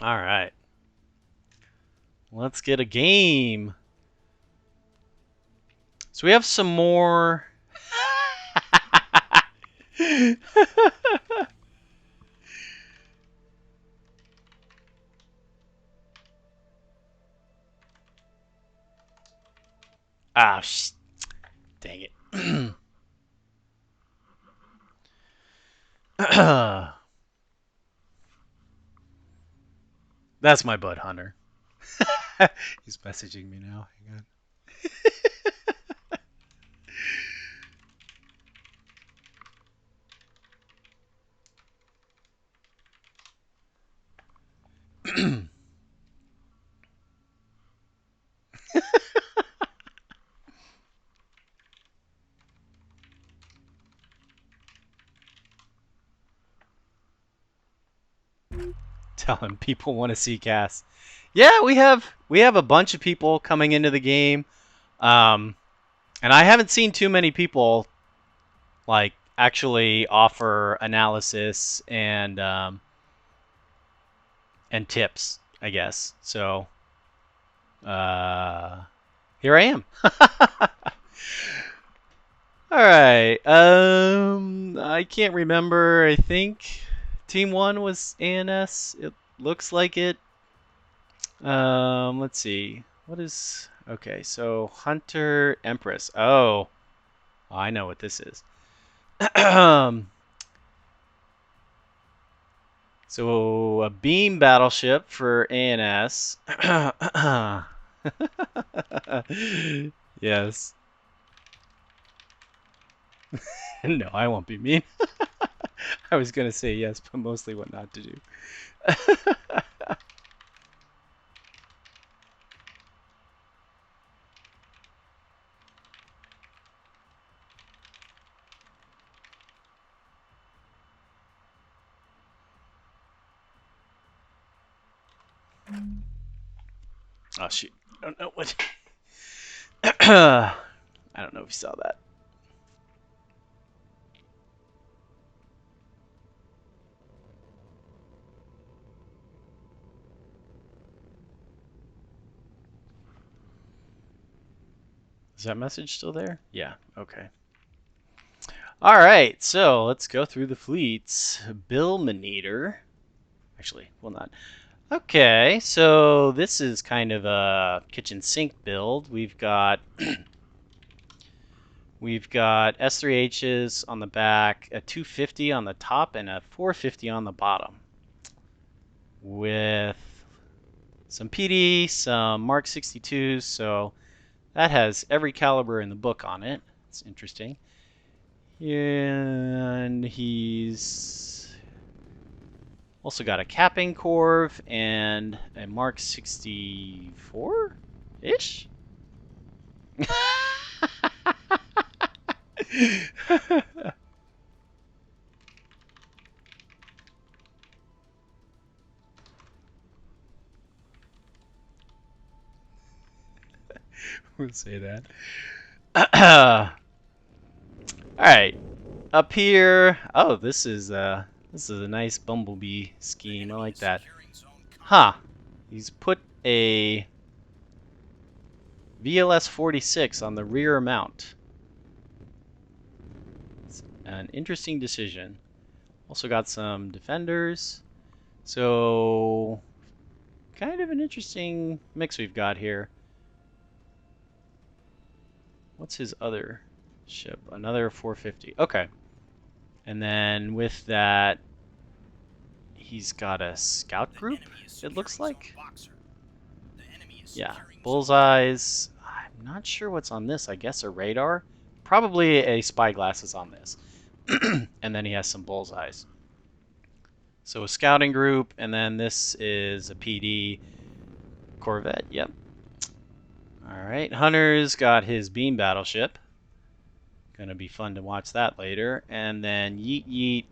All right. Let's get a game. So we have some more. ah, dang it. That's my bud hunter. He's messaging me now. Hang on. Telling people want to see Cass. Yeah, we have a bunch of people coming into the game, um, and I haven't seen too many people like actually offer analysis and tips, I guess. So here I am. All right. I can't remember. I think Team One was ANS. It looks like it. Let's see. What is okay? So Hunter Empress. Oh, I know what this is. So a beam battleship for ANS. Yes. No, I won't be mean. I was gonna say yes, but mostly what not to do. Oh shoot! I don't know what. I don't know if you saw that. Is that message still there? Yeah. Okay. All right. So let's go through the fleets. Bill Maneater. Actually, well not. Okay. So this is kind of a kitchen sink build. We've got S3Hs on the back, a 250 on the top, and a 450 on the bottom. With some PD, some Mark 62s, so that has every caliber in the book on it. It's interesting. And he's also got a capping corv and a Mark 64-ish? We'll say that. All right, up here. Oh, this is a nice bumblebee scheme. I like that. Huh? He's put a VLS 46 on the rear mount. It's an interesting decision. Also got some defenders. So kind of an interesting mix we've got here. What's his other ship? Another 450. Okay. And then with that, he's got a scout group, it looks like. Yeah, bullseyes. I'm not sure what's on this. I guess a radar. Probably a spyglass is on this. And then he has some bullseyes. So a scouting group, and then this is a PD corvette. Yep. All right, Hunter's got his beam battleship. Gonna be fun to watch that later. And then Yeet Yeet,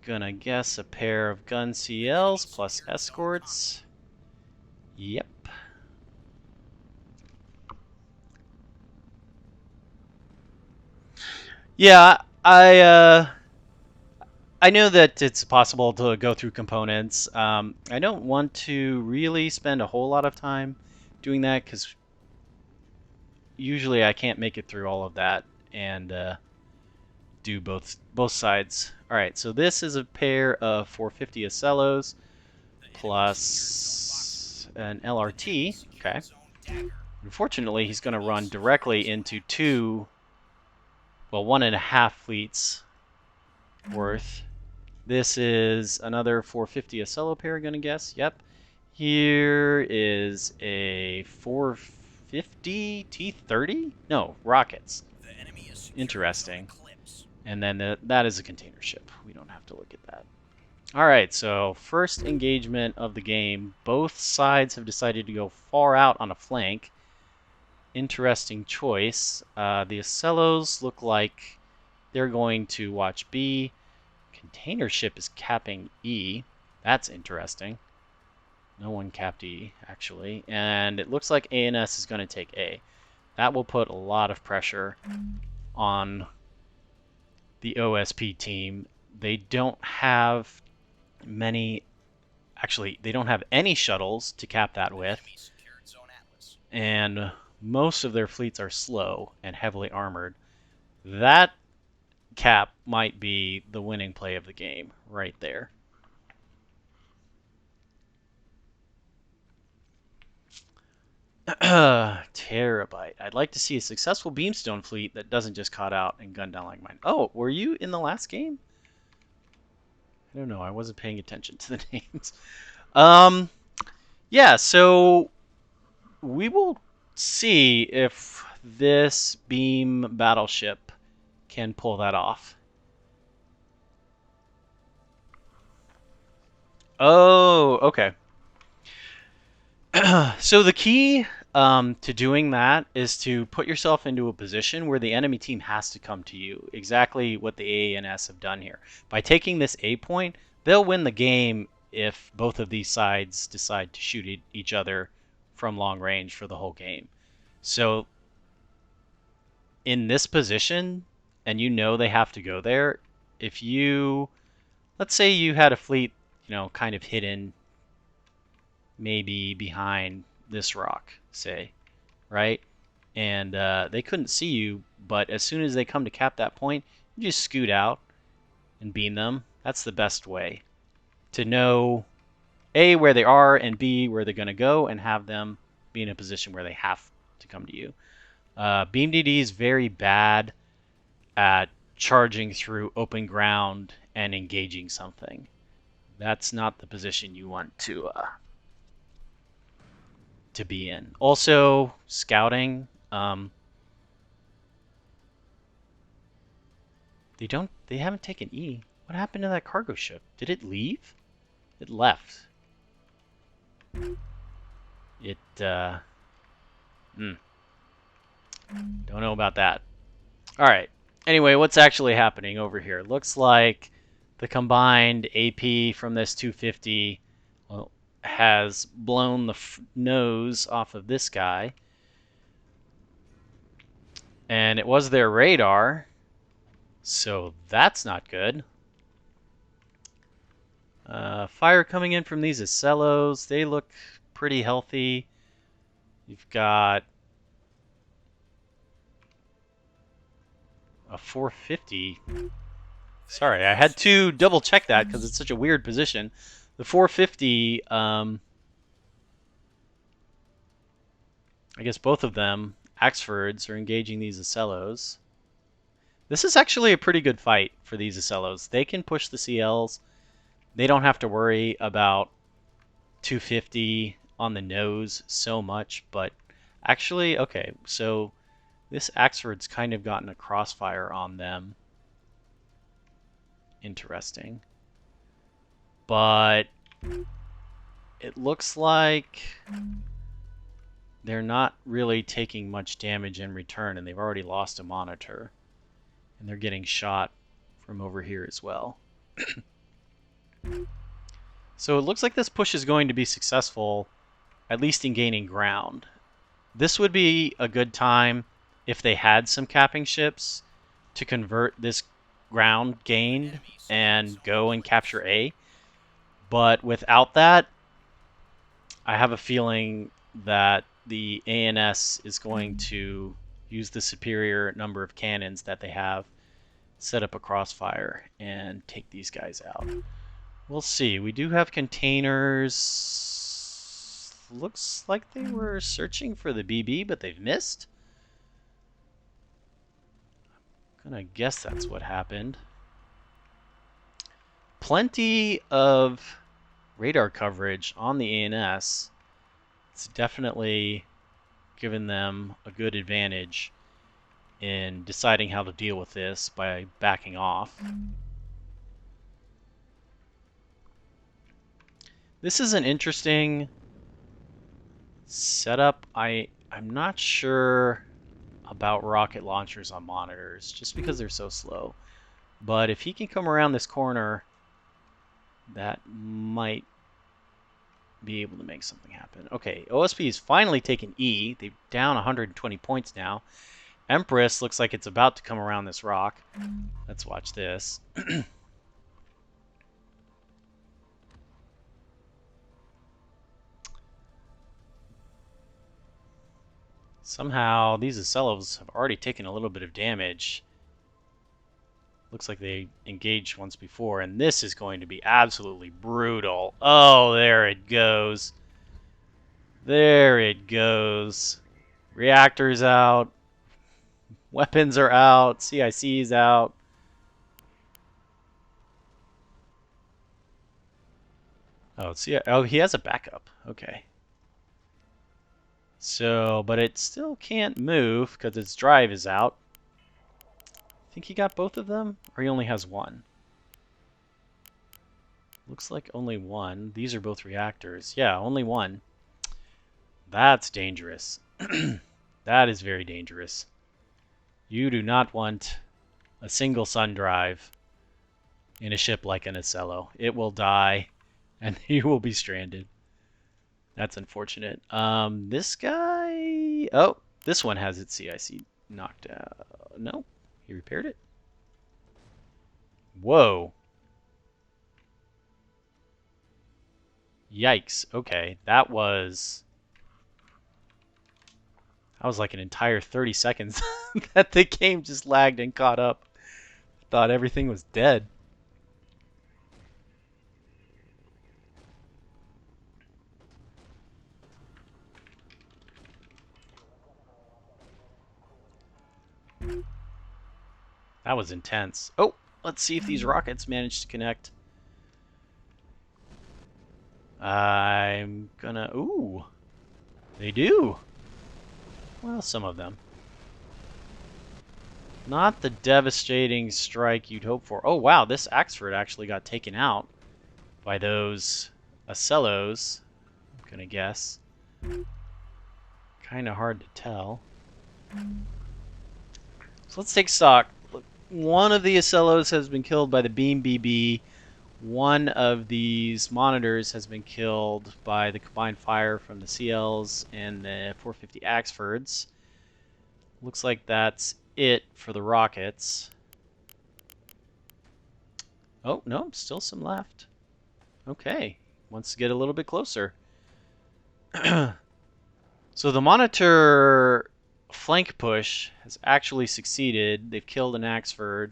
gonna guess a pair of gun CLs plus escorts. Yep. Yeah, I know that it's possible to go through components. I don't want to really spend a whole lot of time doing that because usually I can't make it through all of that and do both sides. All right, so this is a pair of 450 Acellos plus an LRT. Okay. Unfortunately, he's going to run directly into two, well, 1.5 fleets worth. This is another 450 Acello pair, going to guess. Yep. Here is a 450 T-30? No, rockets. Interesting. And then that is a container ship. We don't have to look at that. All right, so first engagement of the game. Both sides have decided to go far out on a flank. Interesting choice. The Acellos look like they're going to watch B. Container ship is capping E. That's interesting. No one capped E, actually. And it looks like ANS is going to take A. That will put a lot of pressure on the OSP team. They don't have many... Actually, they don't have any shuttles to cap that with. And most of their fleets are slow and heavily armored. That cap might be the winning play of the game right there. Terabyte. I'd like to see a successful beamstone fleet that doesn't just cut out and gun down like mine. Oh, were you in the last game? I don't know. I wasn't paying attention to the names. Yeah, so we will see if this beam battleship can pull that off. Oh, okay. So the key to doing that is to put yourself into a position where the enemy team has to come to you. Exactly what the ANS have done here. By taking this A point, they'll win the game if both of these sides decide to shoot each other from long range for the whole game. So in this position, and you know they have to go there, if you, let's say you had a fleet, kind of hidden maybe behind this rock, say, right? And they couldn't see you, but as soon as they come to cap that point, you just scoot out and beam them. That's the best way to know, A, where they are, and B, where they're going to go, and have them be in a position where they have to come to you. Beam DD is very bad at charging through open ground and engaging something. That's not the position you want to be in. Also, scouting. They haven't taken E. What happened to that cargo ship? Did it leave? It left. It, don't know about that. Alright. Anyway, what's actually happening over here? Looks like the combined AP from this 250 has blown the nose off of this guy. And it was their radar, so that's not good. Fire coming in from these Acellos. They look pretty healthy. You've got a 450. Sorry, I had to double check that because it's such a weird position. The 450, I guess both of them, Axfords, are engaging these Acellos. This is actually a pretty good fight for these Acellos. They can push the CLs. They don't have to worry about 250 on the nose so much, but actually, okay, so this Axford's kind of gotten a crossfire on them. Interesting. But it looks like they're not really taking much damage in return, and they've already lost a monitor. And they're getting shot from over here as well. So it looks like this push is going to be successful, at least in gaining ground. This would be a good time, if they had some capping ships, to convert this ground gained and go and capture A. But without that, I have a feeling that the ANS is going to use the superior number of cannons that they have, set up a crossfire, and take these guys out. We'll see. We do have containers. Looks like they were searching for the BB, but they've missed. I'm gonna guess that's what happened. Plenty of radar coverage on the ANS. It's definitely given them a good advantage in deciding how to deal with this by backing off. This is an interesting setup. I'm not sure about rocket launchers on monitors, just because they're so slow. But if he can come around this corner, that might be able to make something happen. Okay, OSP is finally taken E. They're down 120 points now. Empress looks like it's about to come around this rock. Let's watch this. Somehow, these Ocellos have already taken a little bit of damage. Looks like they engaged once before, and this is going to be absolutely brutal. Oh, there it goes. There it goes. Reactors out. Weapons are out. CIC's out. Oh, oh, he has a backup. Okay. So, but it still can't move because its drive is out. I think he got both of them, or he only has one. Looks like only one. These are both reactors. Yeah, only one. That's dangerous. That is very dangerous. You do not want a single sun drive in a ship like an Ocello. It will die, and you will be stranded. That's unfortunate. This guy... Oh, this one has its CIC knocked out. No, he repaired it. Whoa. Yikes. Okay, that was like an entire 30 seconds that the game just lagged and caught up. Thought everything was dead. That was intense. Oh, let's see if these rockets manage to connect. I'm gonna... Ooh. They do. Well, some of them. Not the devastating strike you'd hope for. Oh, wow, this Axford actually got taken out by those Ocellos, I'm gonna guess. Kind of hard to tell. So let's take stock. Look, one of the Ocellos has been killed by the Beam BB. One of these monitors has been killed by the combined fire from the CLs and the 450 Axfords. Looks like that's it for the rockets. Oh, no, still some left. Okay, wants to get a little bit closer. So the monitor flank push has actually succeeded. They've killed an Axford.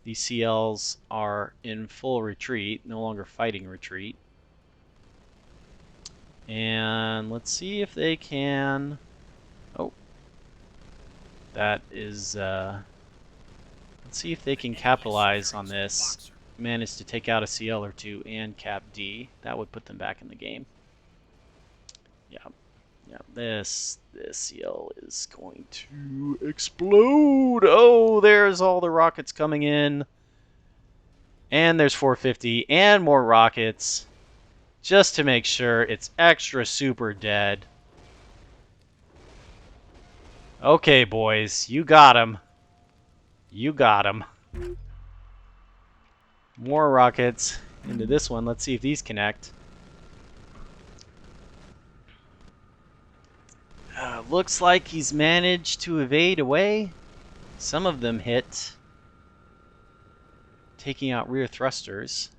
These CLs are in full retreat, no longer fighting retreat. And let's see if they can... Oh. That is... Let's see if they can capitalize on this. Manage to take out a CL or two and cap D. That would put them back in the game. Yeah. Yeah, this CL is going to explode. Oh, there's all the rockets coming in. And there's 450 and more rockets. Just to make sure it's extra super dead. Okay, boys, you got him. You got him. More rockets into this one. Let's see if these connect. Looks like he's managed to evade away. Some of them hit. taking out rear thrusters.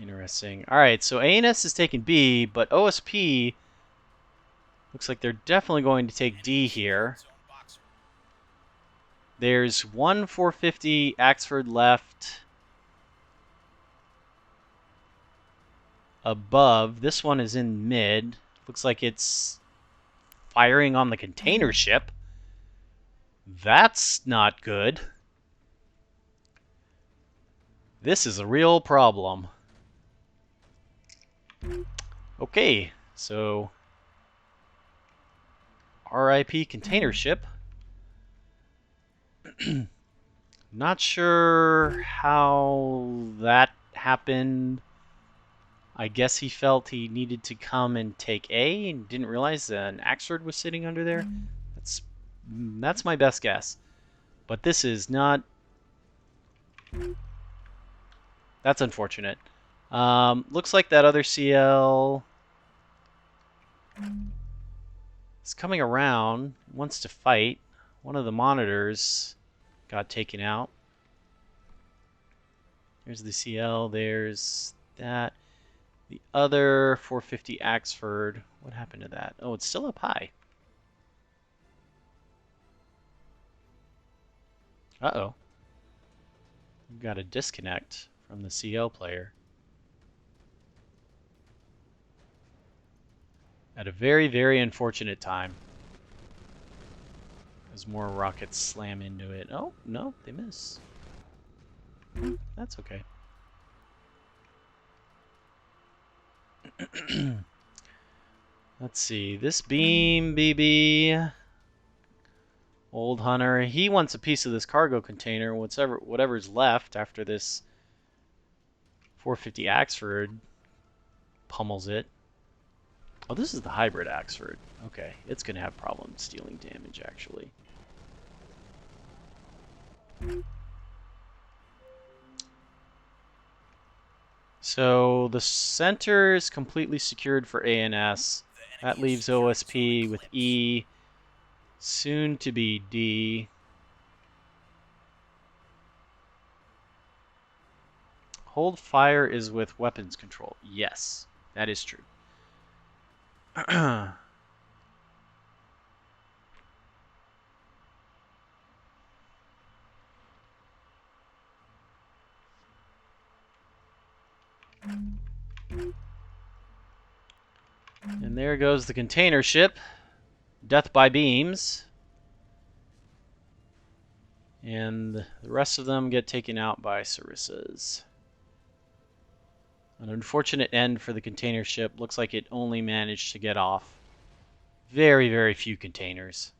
Interesting. Alright, so ANS is taking B, but OSP looks like they're definitely going to take D here. There's one 450 Axford left above. This one is in mid. Looks like it's firing on the container ship. That's not good. This is a real problem. Okay, so RIP container ship. Not sure how that happened. I guess he felt he needed to come and take A and didn't realize an Axford was sitting under there. That's my best guess. But this is not... That's unfortunate. Looks like that other CL is coming around, wants to fight. One of the monitors got taken out. There's the CL, there's that. The other 450 Axford, what happened to that? Oh, it's still up high. Uh-oh. We've got a disconnect from the CL player. At a very, very unfortunate time. As more rockets slam into it. Oh, no, they miss. That's okay. Let's see. This beam, BB. Old Hunter. He wants a piece of this cargo container. Whatever's left after this 450 Axford pummels it. Oh, this is the hybrid Axford. Okay, it's going to have problems stealing damage, actually. So the center is completely secured for ANS. That leaves OSP with E, soon to be D. Hold fire is with weapons control. Yes, that is true. And there goes the container ship. Death by beams. And the rest of them get taken out by Sarissas. An unfortunate end for the container ship. Looks like it only managed to get off very, very few containers.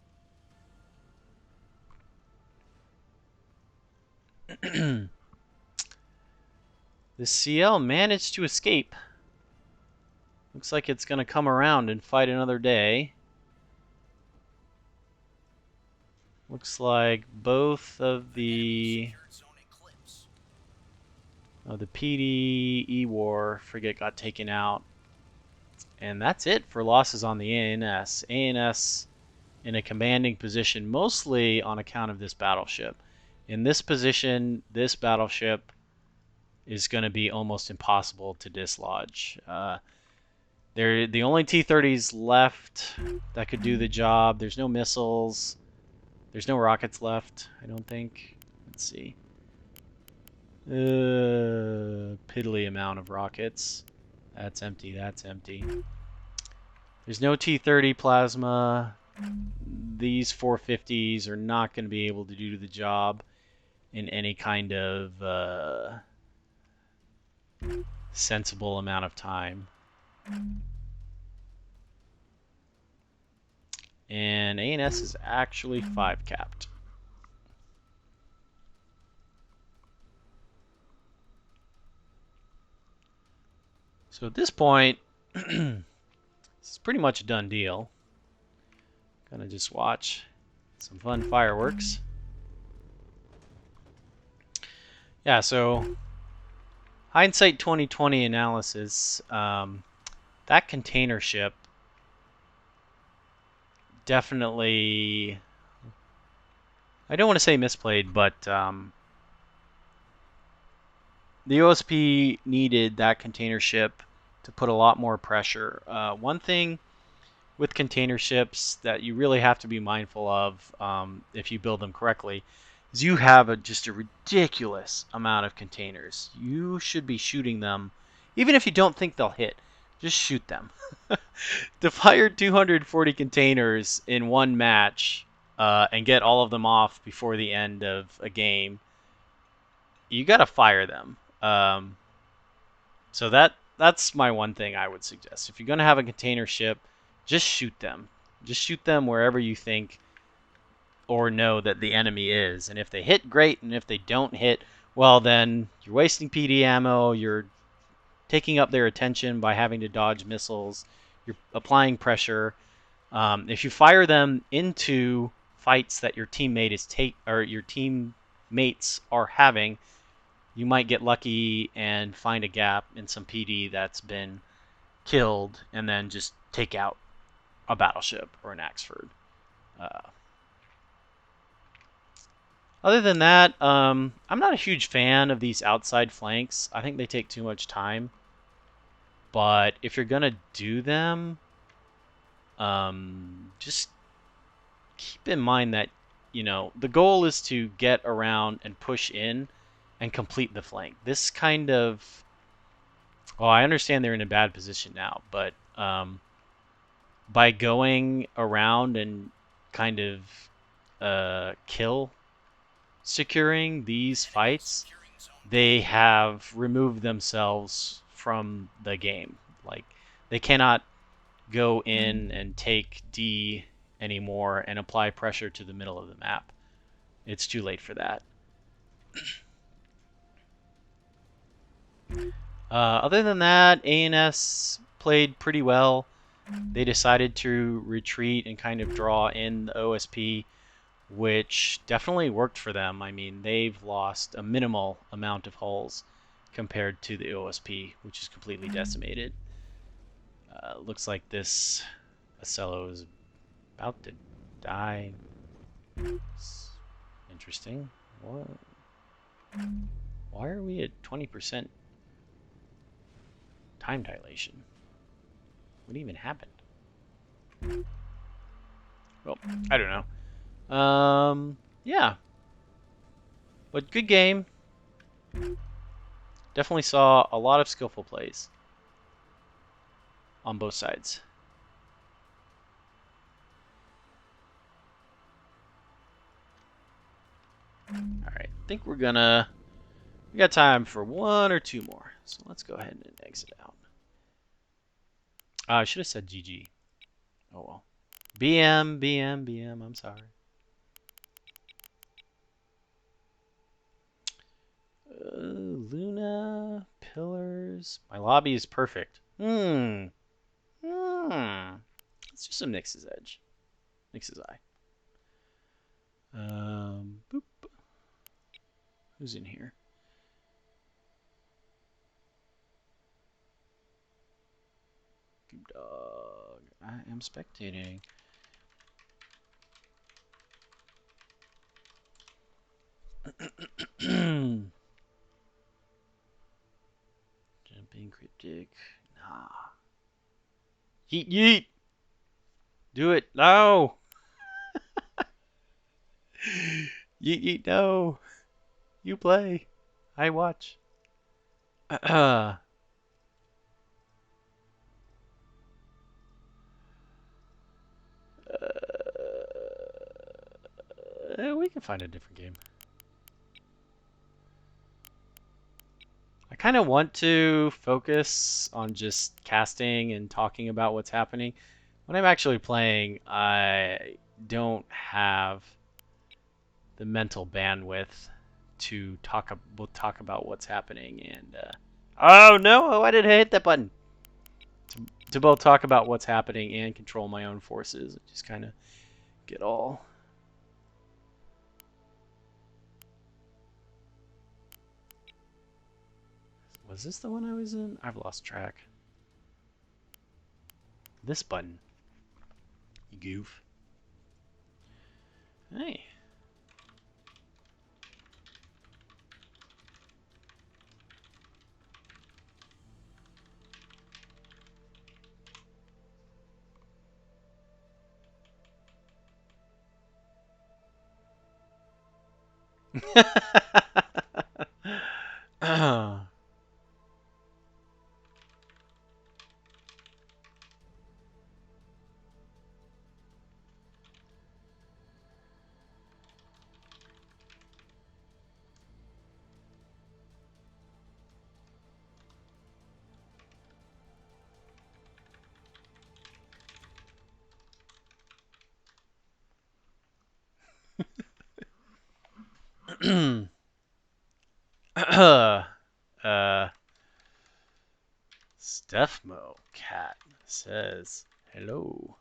The CL managed to escape. Looks like it's going to come around and fight another day. Looks like both of the PD E-War frigate got taken out. And that's it for losses on the ANS. ANS in a commanding position, mostly on account of this battleship. In this position, this battleship is going to be almost impossible to dislodge. They're the only T-30s left that could do the job. There's no missiles. There's no rockets left, I don't think. Let's see. Piddly amount of rockets. That's empty, that's empty. There's no T-30 plasma. These 450s are not going to be able to do the job in any kind of sensible amount of time. And ANS is actually 5 capped. So at this point, it's pretty much a done deal. Gonna just watch some fun fireworks. Yeah, so hindsight 2020 analysis. That container ship definitely I don't want to say misplayed, but the OSP needed that container ship to put a lot more pressure. One thing with container ships that you really have to be mindful of if you build them correctly is you have just a ridiculous amount of containers. You should be shooting them, even if you don't think they'll hit. Just shoot them. To fire 240 containers in one match and get all of them off before the end of a game, you gotta fire them. So that's my one thing I would suggest. If you're gonna have a container ship, just shoot them. Just shoot them wherever you think or know that the enemy is. And if they hit, great. And if they don't hit, well, then you're wasting PD ammo. You're taking up their attention by having to dodge missiles. You're applying pressure. If you fire them into fights that your teammate is your teammates are having, you might get lucky and find a gap in some PD that's been killed, and then just take out a battleship or an Axford. Other than that, I'm not a huge fan of these outside flanks. I think they take too much time. But if you're gonna do them, just keep in mind that the goal is to get around and push in and complete the flank. This kind of, well, I understand they're in a bad position now, but by going around and kind of kill securing these fights, they have removed themselves from the game. Like, they cannot go in and take D anymore and apply pressure to the middle of the map. It's too late for that. Other than that, ANS played pretty well. They decided to retreat and kind of draw in the OSP, which definitely worked for them. I mean, they've lost a minimal amount of hulls compared to the OSP, which is completely decimated. Looks like this Ocello is about to die. It's interesting. What? Why are we at 20% time dilation? What even happened? Well, I don't know. Yeah. But good game. Definitely saw a lot of skillful plays on both sides. Alright, I think we got time for one or two more. So let's go ahead and exit out. I should have said GG. Oh well. BM, I'm sorry. Luna, Pillars. My lobby is perfect. Let's do some Nyx's Edge. Nyx's Eye. Boop. Who's in here? Good dog. I am spectating. Jumping cryptic. Nah. Yeet yeet. Do it. No. Yeet yeet no. You play. I watch. We can find a different game. I kind of want to focus on just casting and talking about what's happening. When I'm actually playing, I don't have the mental bandwidth to talk about what's happening. And oh no, why did I hit that button? To both talk about what's happening and control my own forces. Just kind of get all. Was this the one I was in? I've lost track. This button. You goof. Hey. uh, Stephmo Cat says hello.